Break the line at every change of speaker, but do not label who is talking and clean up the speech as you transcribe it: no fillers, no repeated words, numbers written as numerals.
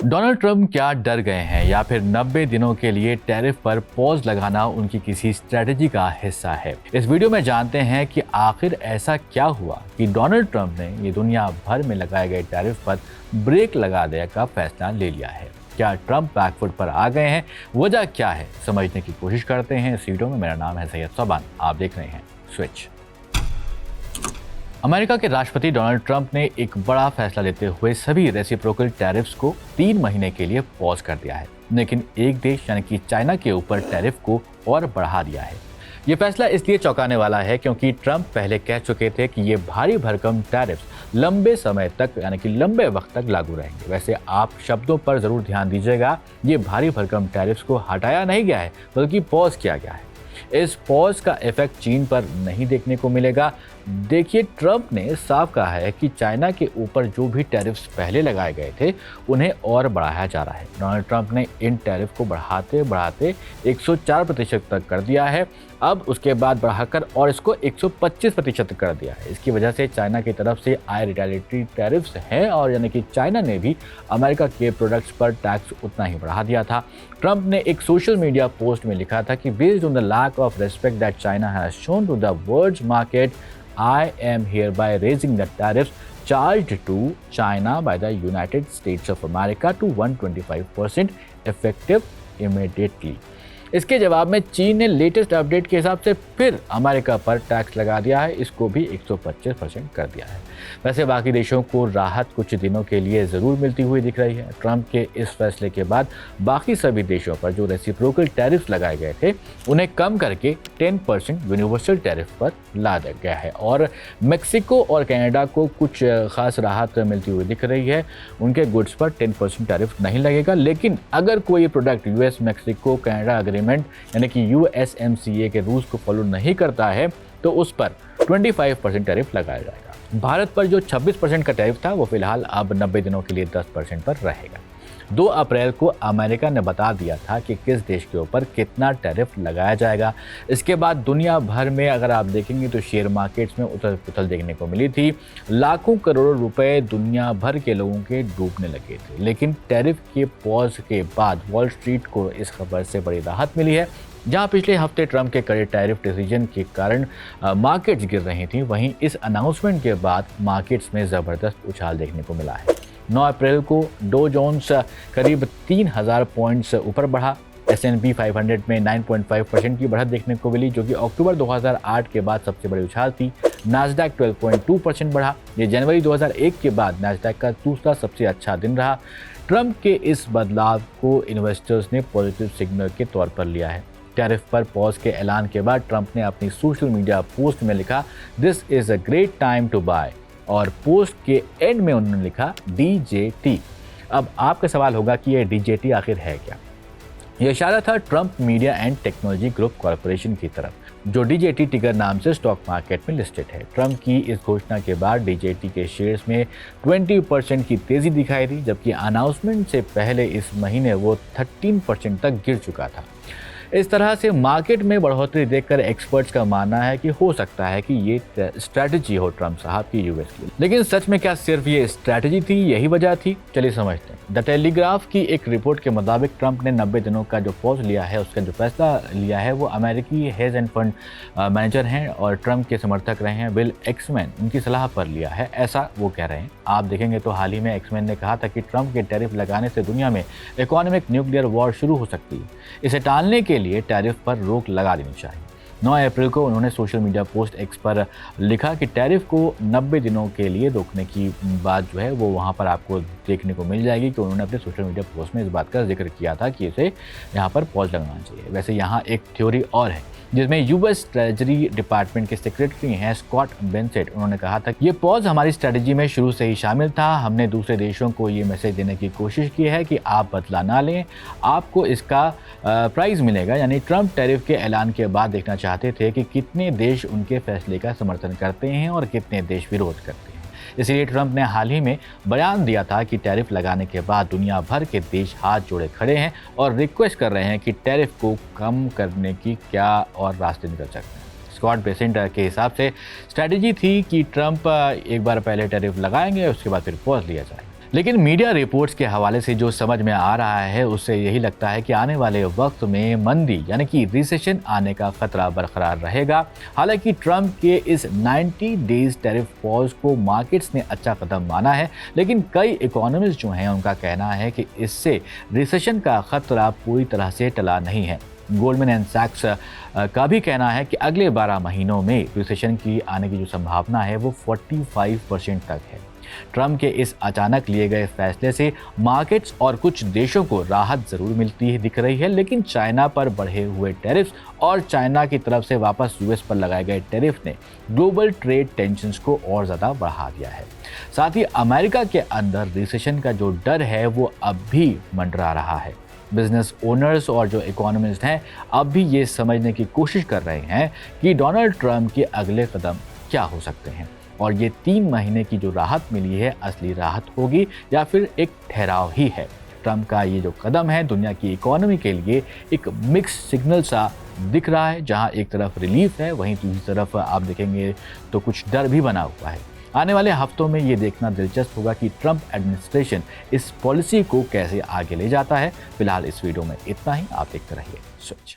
Donald Trump क्या डर गए हैं या फिर 90 दिनों के लिए टैरिफ पर पॉज लगाना उनकी किसी स्ट्रेटजी का हिस्सा है? इस वीडियो में जानते हैं कि आखिर ऐसा क्या हुआ कि डोनाल्ड ट्रंप ने ये दुनिया भर में लगाए गए टैरिफ पर ब्रेक लगा देने का फैसला ले लिया है। क्या ट्रंप बैकफुट पर आ गए हैं? वजह क्या है, समझने की कोशिश करते हैं इस वीडियो में। मेरा नाम है सैयद सोबान, आप देख रहे हैं स्विच। अमेरिका के राष्ट्रपति डोनाल्ड ट्रंप ने एक बड़ा फैसला लेते हुए सभी रेसिप्रोकल टैरिफ्स को 3 महीने के लिए पॉज कर दिया है, लेकिन एक देश यानी कि चाइना के ऊपर टैरिफ को और बढ़ा दिया है। ये फैसला इसलिए चौंकाने वाला है क्योंकि ट्रंप पहले कह चुके थे कि ये भारी भरकम टैरिफ्स लंबे समय तक यानी कि लंबे वक्त तक लागू रहेंगे। वैसे आप शब्दों पर जरूर ध्यान दीजिएगा, ये भारी भरकम टैरिफ्स को हटाया नहीं गया है बल्कि पॉज किया गया है। इस पॉज का इफेक्ट चीन पर नहीं देखने को मिलेगा। देखिए, ट्रंप ने साफ कहा है कि चाइना के ऊपर जो भी टैरिफ्स पहले लगाए गए थे उन्हें और बढ़ाया जा रहा है। डोनाल्ड ट्रंप ने इन टैरिफ को बढ़ाते बढ़ाते 104% तक कर दिया है। अब उसके बाद बढ़ाकर और इसको 125% कर दिया है। इसकी वजह से चाइना की तरफ से आए रिटेलिटरी टैरिफ्स हैं और यानी कि चाइना ने भी अमेरिका के प्रोडक्ट्स पर टैक्स उतना ही बढ़ा दिया था। ट्रंप ने एक सोशल मीडिया पोस्ट में लिखा था कि based on the lack of respect that China has shown to the world market, I am hereby raising the tariffs charged to China by the United States of America to 125% effective immediately. इसके जवाब में चीन ने latest update के हिसाब से फिर America पर टैक्स लगा दिया है, इसको भी 125% कर दिया है। वैसे बाकी देशों को राहत कुछ दिनों के लिए ज़रूर मिलती हुई दिख रही है। ट्रंप के इस फैसले के बाद बाकी सभी देशों पर जो रेसिप्रोकल टैरिफ्स लगाए गए थे उन्हें कम करके 10% यूनिवर्सल टैरिफ पर ला दिया गया है और मेक्सिको और कनाडा को कुछ खास राहत मिलती हुई दिख रही है। उनके गुड्स पर 10% टैरिफ नहीं लगेगा, लेकिन अगर कोई product US Mexico Canada agreement यानी कि USMCA के रूल्स को फॉलो नहीं करता है तो उस पर 25% टैरिफ लगाया जाएगा। भारत पर जो 26% का टैरिफ था वो फिलहाल अब 90 दिनों के लिए 10% पर रहेगा। 2 अप्रैल को अमेरिका ने बता दिया था कि किस देश के ऊपर कितना टैरिफ लगाया जाएगा। इसके बाद दुनिया भर में अगर आप देखेंगे तो शेयर मार्केट्स में उथल पुथल देखने को मिली थी। लाखों करोड़ों रुपए दुनिया भर के लोगों के डूबने लगे थे, लेकिन टैरिफ के पॉज के बाद वॉल स्ट्रीट को इस खबर से बड़ी राहत मिली है। जहां पिछले हफ्ते ट्रंप के कड़े टैरिफ डिसीजन के कारण मार्केट्स गिर रही थी, वहीं इस अनाउंसमेंट के बाद मार्केट्स में ज़बरदस्त उछाल देखने को मिला है। 9 अप्रैल को डो जोन्स करीब 3000 पॉइंट्स ऊपर बढ़ा। S&P 500 में 9.5% की बढ़त देखने को मिली, जो कि अक्टूबर 2008 के बाद सबसे बड़ी उछाल थी। नास्डैक 12.2% बढ़ा। ये जनवरी 2001 के बाद नास्डैक का दूसरा सबसे अच्छा दिन रहा। ट्रंप के इस बदलाव को इन्वेस्टर्स ने पॉजिटिव सिग्नल के तौर पर लिया है। टैरिफ पर पॉज के ऐलान के बाद ट्रंप ने अपनी सोशल मीडिया पोस्ट में लिखा, this is a great time to buy, और पोस्ट के एंड में उन्होंने लिखा DJT। अब आपका सवाल होगा कि ये DJT आखिर है क्या? यह इशारा था Trump media and technology group corporation की तरफ, जो DJT टिकर नाम से स्टॉक मार्केट में लिस्टेड है। ट्रंप की इस घोषणा के बाद DJT के शेयर्स में 20% की तेजी दिखाई दी, जबकि अनाउंसमेंट से पहले इस महीने वो 13% तक गिर चुका था। इस तरह से मार्केट में बढ़ोतरी देखकर एक्सपर्ट्स का मानना है कि हो सकता है कि ये स्ट्रैटेजी हो ट्रंप साहब की यूएस की। लेकिन सच में क्या सिर्फ ये स्ट्रैटेजी थी, यही वजह थी? चलिए समझते हैं। द टेलीग्राफ की एक रिपोर्ट के मुताबिक ट्रंप ने 90 दिनों का जो पॉज लिया है, उसका जो फैसला लिया है, वो अमेरिकी हेज एंड फंड मैनेजर हैं और ट्रंप के समर्थक रहे हैं बिल एक्समैन, उनकी सलाह पर लिया है, ऐसा वो कह रहे हैं। आप देखेंगे तो हाल ही में एक्समैन ने कहा था कि ट्रंप के टैरिफ लगाने से दुनिया में इकोनॉमिक न्यूक्लियर वॉर शुरू हो सकती है। इसे टालने के लिए टैरिफ पर रोक लगा देनी चाहिए। 9 अप्रैल को उन्होंने सोशल मीडिया पोस्ट एक्स पर लिखा कि टैरिफ को 90 दिनों के लिए रोकने की बात जो है वो वहाँ पर आपको देखने को मिल जाएगी कि उन्होंने अपने सोशल मीडिया पोस्ट में इस बात का जिक्र किया था कि इसे यहाँ पर पॉज लगाना चाहिए। वैसे यहाँ एक थ्योरी और है जिसमें यूएस ट्रेजरी डिपार्टमेंट के सेक्रेटरी हैं स्कॉट बेंसेट। उन्होंने कहा था कि ये पॉज हमारी स्ट्रेटजी में शुरू से ही शामिल था। हमने दूसरे देशों को ये मैसेज देने की कोशिश की है कि आप बदला ना लें, आपको इसका प्राइस मिलेगा। यानी ट्रंप टैरिफ के ऐलान के बाद देखना चाहते थे कि कितने देश उनके फैसले का समर्थन करते हैं और कितने देश विरोध करते हैं। इसलिए ट्रंप ने हाल ही में बयान दिया था कि टैरिफ लगाने के बाद दुनिया भर के देश हाथ जोड़े खड़े हैं और रिक्वेस्ट कर रहे हैं कि टैरिफ को कम करने की क्या और रास्ते निकल सकते हैं। स्कॉट बेसेंट के हिसाब से स्ट्रैटेजी थी कि ट्रंप एक बार पहले टैरिफ लगाएंगे, उसके बाद फिर पॉज लिया जाएगा। लेकिन मीडिया रिपोर्ट्स के हवाले से जो समझ में आ रहा है उससे यही लगता है कि आने वाले वक्त में मंदी यानी कि रिसेशन आने का खतरा बरकरार रहेगा। हालांकि ट्रंप के इस 90 डेज टैरिफ पॉज को मार्केट्स ने अच्छा कदम माना है, लेकिन कई इकोनॉमिस्ट जो हैं उनका कहना है कि इससे रिसेशन का खतरा पूरी तरह से टला नहीं है। गोल्डमैन एंड सैक्स का भी कहना है कि अगले 12 महीनों में रिसेशन की आने की जो संभावना है वो 45% तक है। ट्रंप के इस अचानक लिए गए फैसले से मार्केट्स और कुछ देशों को राहत जरूर मिलती है दिख रही है, लेकिन चाइना पर बढ़े हुए टैरिफ्स और चाइना की तरफ से वापस यूएस पर लगाए गए टैरिफ ने ग्लोबल ट्रेड टेंशन्स को और ज़्यादा बढ़ा दिया है। साथ ही अमेरिका के अंदर रिसेशन का जो डर है वो अब भी मंडरा रहा है। बिजनेस ओनर्स और जो इकोनॉमिस्ट हैं अब भी ये समझने की कोशिश कर रहे हैं कि डोनाल्ड ट्रंप के अगले कदम क्या हो सकते हैं और ये 3 महीने की जो राहत मिली है असली राहत होगी या फिर एक ठहराव ही है। ट्रंप का ये जो कदम है दुनिया की इकोनॉमी के लिए एक मिक्स सिग्नल सा दिख रहा है, जहां एक तरफ रिलीफ है वहीं दूसरी तरफ आप देखेंगे तो कुछ डर भी बना हुआ है। आने वाले हफ्तों में ये देखना दिलचस्प होगा कि ट्रंप एडमिनिस्ट्रेशन इस पॉलिसी को कैसे आगे ले जाता है। फिलहाल इस वीडियो में इतना ही। आप देखते रहिए स्विच।